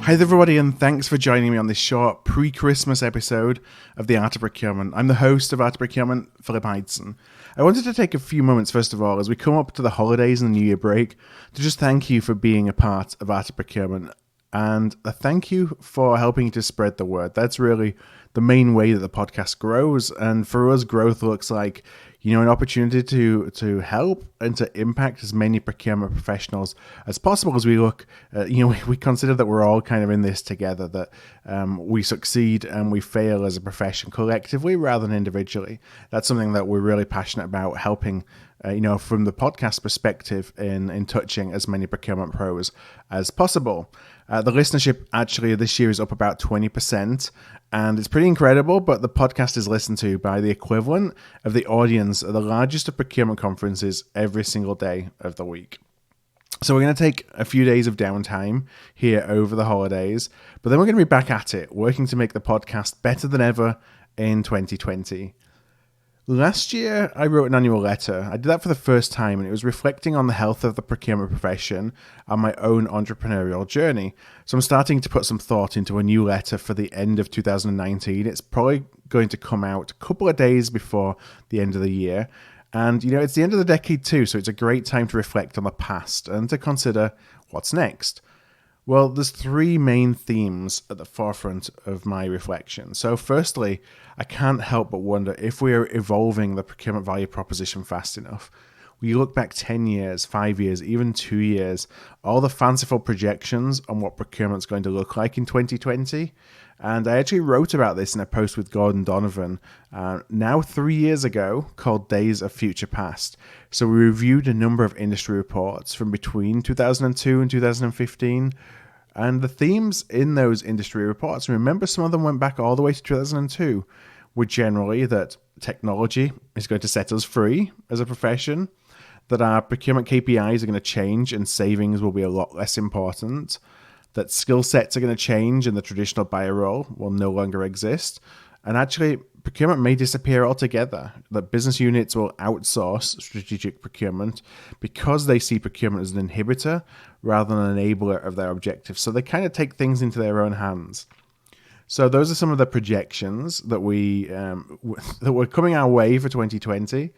Hi there everybody, and thanks for joining me on this short pre-Christmas episode of The Art of Procurement. I'm the host of Art of Procurement, Philip Ideson. I wanted to take a few moments, first of all, as we come up to the holidays and the New Year break, to just thank you for being a part of Art of Procurement. And a thank you for helping to spread the word. That's really the main way that the podcast grows. And for us, growth looks like, an opportunity to help and to impact as many procurement professionals as possible as we look, we consider that we're all kind of in this together, that we succeed and we fail as a profession collectively rather than individually. That's something that we're really passionate about, helping from the podcast perspective in touching as many procurement pros as possible. The listenership actually this year is up about 20%, and it's pretty incredible, but the podcast is listened to by the equivalent of the audience at the largest of procurement conferences every single day of the week. So we're going to take a few days of downtime here over the holidays, but then we're going to be back at it, working to make the podcast better than ever in 2020. Last year, I wrote an annual letter. I did that for the first time, and it was reflecting on the health of the procurement profession and my own entrepreneurial journey. So I'm starting to put some thought into a new letter for the end of 2019. It's probably going to come out a couple of days before the end of the year. And, it's the end of the decade too, so it's a great time to reflect on the past and to consider what's next. Well, there's three main themes at the forefront of my reflection. So firstly, I can't help but wonder if we are evolving the procurement value proposition fast enough. We look back 10 years, 5 years, even 2 years, all the fanciful projections on what procurement's going to look like in 2020. And I actually wrote about this in a post with Gordon Donovan now 3 years ago called Days of Future Past. So we reviewed a number of industry reports from between 2002 and 2015. And the themes in those industry reports, remember some of them went back all the way to 2002, were generally that technology is going to set us free as a profession, that our procurement KPIs are going to change and savings will be a lot less important, that skill sets are going to change and the traditional buyer role will no longer exist, and actually procurement may disappear altogether, that business units will outsource strategic procurement because they see procurement as an inhibitor rather than an enabler of their objectives. So they kind of take things into their own hands. So those are some of the projections that that were coming our way for 2020.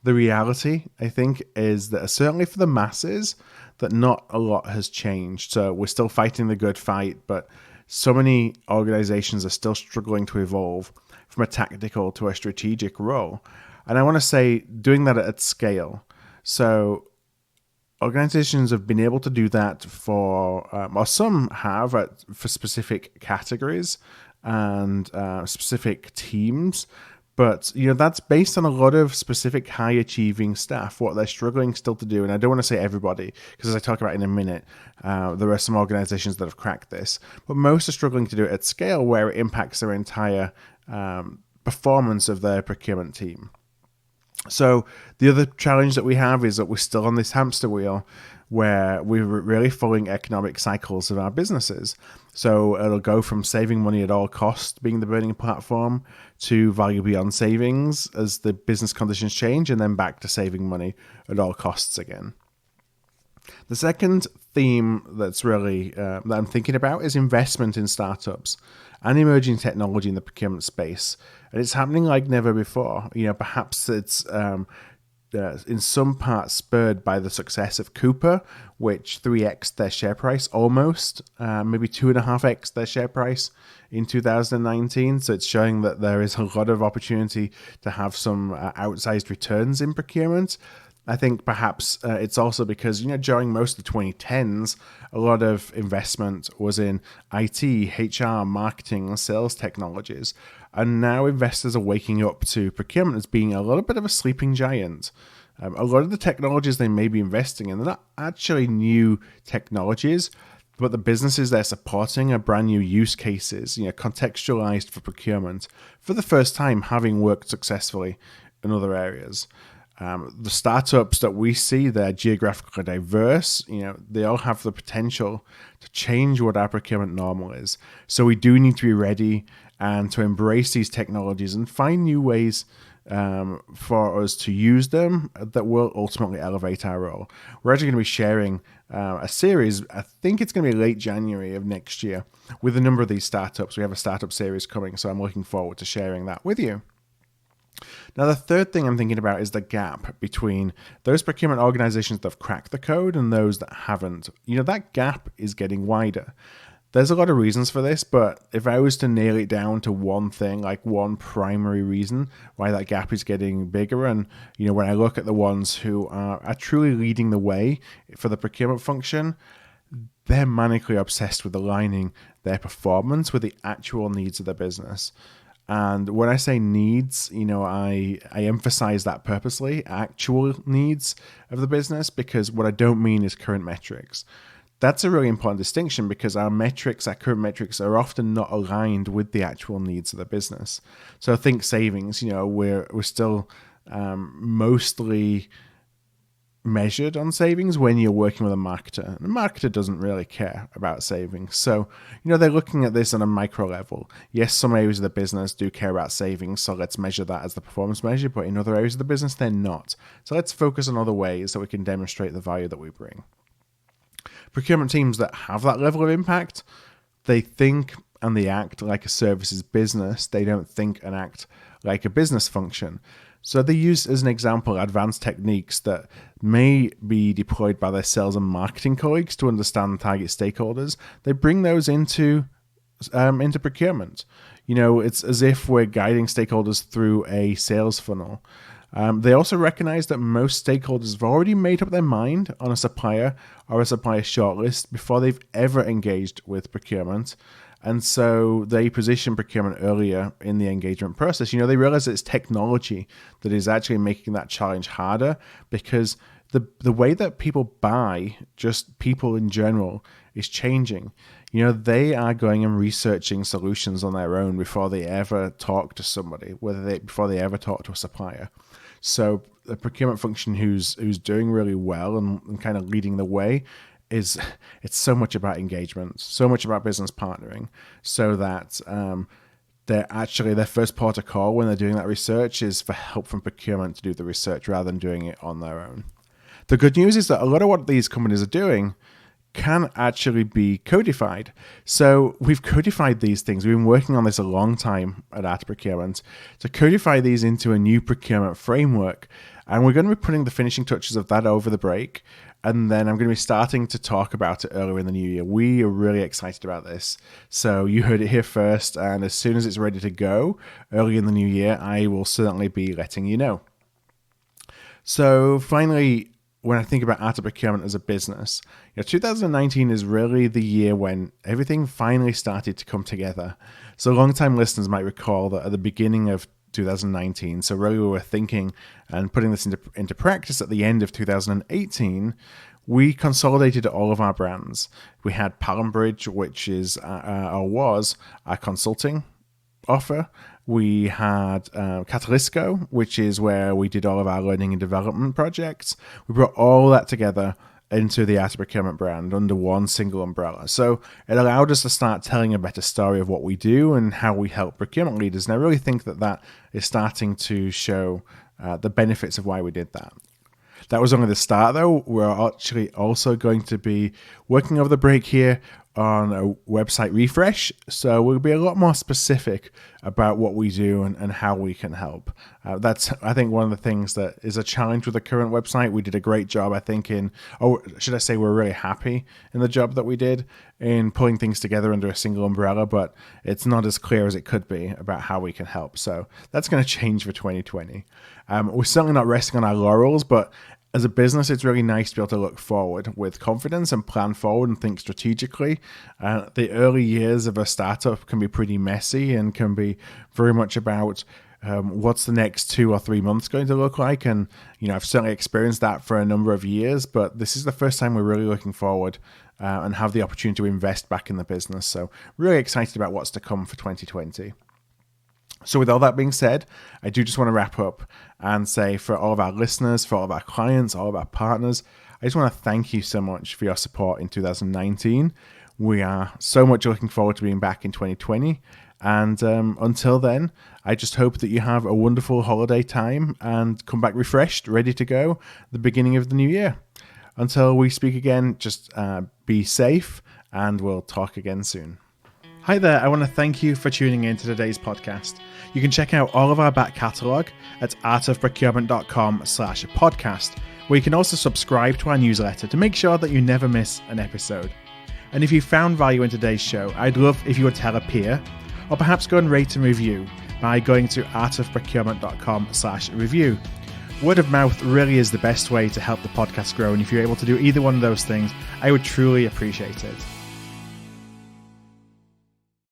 The reality, I think, is that certainly for the masses, that not a lot has changed. So we're still fighting the good fight, but so many organizations are still struggling to evolve from a tactical to a strategic role. And I want to say doing that at scale. So organizations have been able to do that or some have for specific categories and specific teams. But, that's based on a lot of specific high-achieving staff, what they're struggling still to do. And I don't want to say everybody, because as I talk about in a minute, there are some organizations that have cracked this. But most are struggling to do it at scale where it impacts their entire performance of their procurement team. So the other challenge that we have is that we're still on this hamster wheel where we're really following economic cycles of our businesses. So it'll go from saving money at all costs being the burning platform to value beyond savings as the business conditions change, and then back to saving money at all costs again. The second theme that's really that I'm thinking about is investment in startups and emerging technology in the procurement space. And it's happening like never before. Perhaps it's in some part spurred by the success of Cooper, which 3x their share price almost, maybe 2.5x their share price in 2019. So it's showing that there is a lot of opportunity to have some outsized returns in procurement. I think perhaps it's also because, during most of the 2010s, a lot of investment was in IT, HR, marketing, and sales technologies. And now investors are waking up to procurement as being a little bit of a sleeping giant. A lot of the technologies they may be investing in, they're not actually new technologies, but the businesses they're supporting are brand new use cases, contextualized for procurement for the first time, having worked successfully in other areas. The startups that we see, they're geographically diverse. They all have the potential to change what our procurement normal is. So we do need to be ready and to embrace these technologies and find new ways for us to use them that will ultimately elevate our role. We're actually going to be sharing a series. I think it's going to be late January of next year with a number of these startups. We have a startup series coming, so I'm looking forward to sharing that with you. Now, the third thing I'm thinking about is the gap between those procurement organizations that have cracked the code and those that haven't. That gap is getting wider. There's a lot of reasons for this, but if I was to nail it down to one thing, like one primary reason why that gap is getting bigger, and when I look at the ones who are truly leading the way for the procurement function, they're manically obsessed with aligning their performance with the actual needs of the business. And when I say needs, I emphasize that purposely, actual needs of the business, because what I don't mean is current metrics. That's a really important distinction because our current metrics are often not aligned with the actual needs of the business. So think savings, we're still mostly measured on savings when you're working with a marketer. The marketer doesn't really care about savings. So, they're looking at this on a micro level. Yes, some areas of the business do care about savings, so let's measure that as the performance measure, but in other areas of the business, they're not. So let's focus on other ways that we can demonstrate the value that we bring. Procurement teams that have that level of impact, they think and they act like a services business. They don't think and act like a business function. So they use, as an example, advanced techniques that may be deployed by their sales and marketing colleagues to understand target stakeholders. They bring those into procurement. It's as if we're guiding stakeholders through a sales funnel. They also recognize that most stakeholders have already made up their mind on a supplier or a supplier shortlist before they've ever engaged with procurement. And so they position procurement earlier in the engagement process. They realize that it's technology that is actually making that challenge harder, because the way that people buy, just people in general, is changing. They are going and researching solutions on their own before they ever talk to somebody, before they ever talk to a supplier. So the procurement function who's doing really well and kind of leading the way it's so much about engagement, so much about business partnering, so that their first port of call when they're doing that research is for help from procurement to do the research rather than doing it on their own. The good news is that a lot of what these companies are doing can actually be codified. So we've codified these things. We've been working on this a long time at Art of Procurement to codify these into a new procurement framework. And we're going to be putting the finishing touches of that over the break. And then I'm going to be starting to talk about it earlier in the new year. We are really excited about this. So you heard it here first. And as soon as it's ready to go early in the new year, I will certainly be letting you know. So finally, when I think about Art of Procurement as a business, 2019 is really the year when everything finally started to come together. So long-time listeners might recall that at the beginning of 2019, so really we were thinking and putting this into practice at the end of 2018, we consolidated all of our brands. We had Palanbridge, which is was our consulting offer. We had Catalysco, which is where we did all of our learning and development projects. We brought all that together into the Art of Procurement brand under one single umbrella. So it allowed us to start telling a better story of what we do and how we help procurement leaders. And I really think that is starting to show the benefits of why we did that. That was only the start, though. We're actually also going to be working over the break here on a website refresh, so we'll be a lot more specific about what we do and how we can help. That's, I think, one of the things that is a challenge with the current website. We did a great job, I think, we're really happy in the job that we did in pulling things together under a single umbrella, but it's not as clear as it could be about how we can help. So that's going to change for 2020. We're certainly not resting on our laurels, but as a business, it's really nice to be able to look forward with confidence and plan forward and think strategically. The early years of a startup can be pretty messy and can be very much about what's the next 2 or 3 months going to look like. And, I've certainly experienced that for a number of years, but this is the first time we're really looking forward and have the opportunity to invest back in the business. So really excited about what's to come for 2020. So with all that being said, I do just want to wrap up and say, for all of our listeners, for all of our clients, all of our partners, I just want to thank you so much for your support in 2019. We are so much looking forward to being back in 2020. And until then, I just hope that you have a wonderful holiday time and come back refreshed, ready to go at the beginning of the new year. Until we speak again, just be safe and we'll talk again soon. Hi there, I want to thank you for tuning in to today's podcast. You can check out all of our back catalogue at artofprocurement.com/podcast, where you can also subscribe to our newsletter to make sure that you never miss an episode. And if you found value in today's show, I'd love if you would tell a peer, or perhaps go and rate and review by going to artofprocurement.com/review. Word of mouth really is the best way to help the podcast grow, and if you're able to do either one of those things, I would truly appreciate it.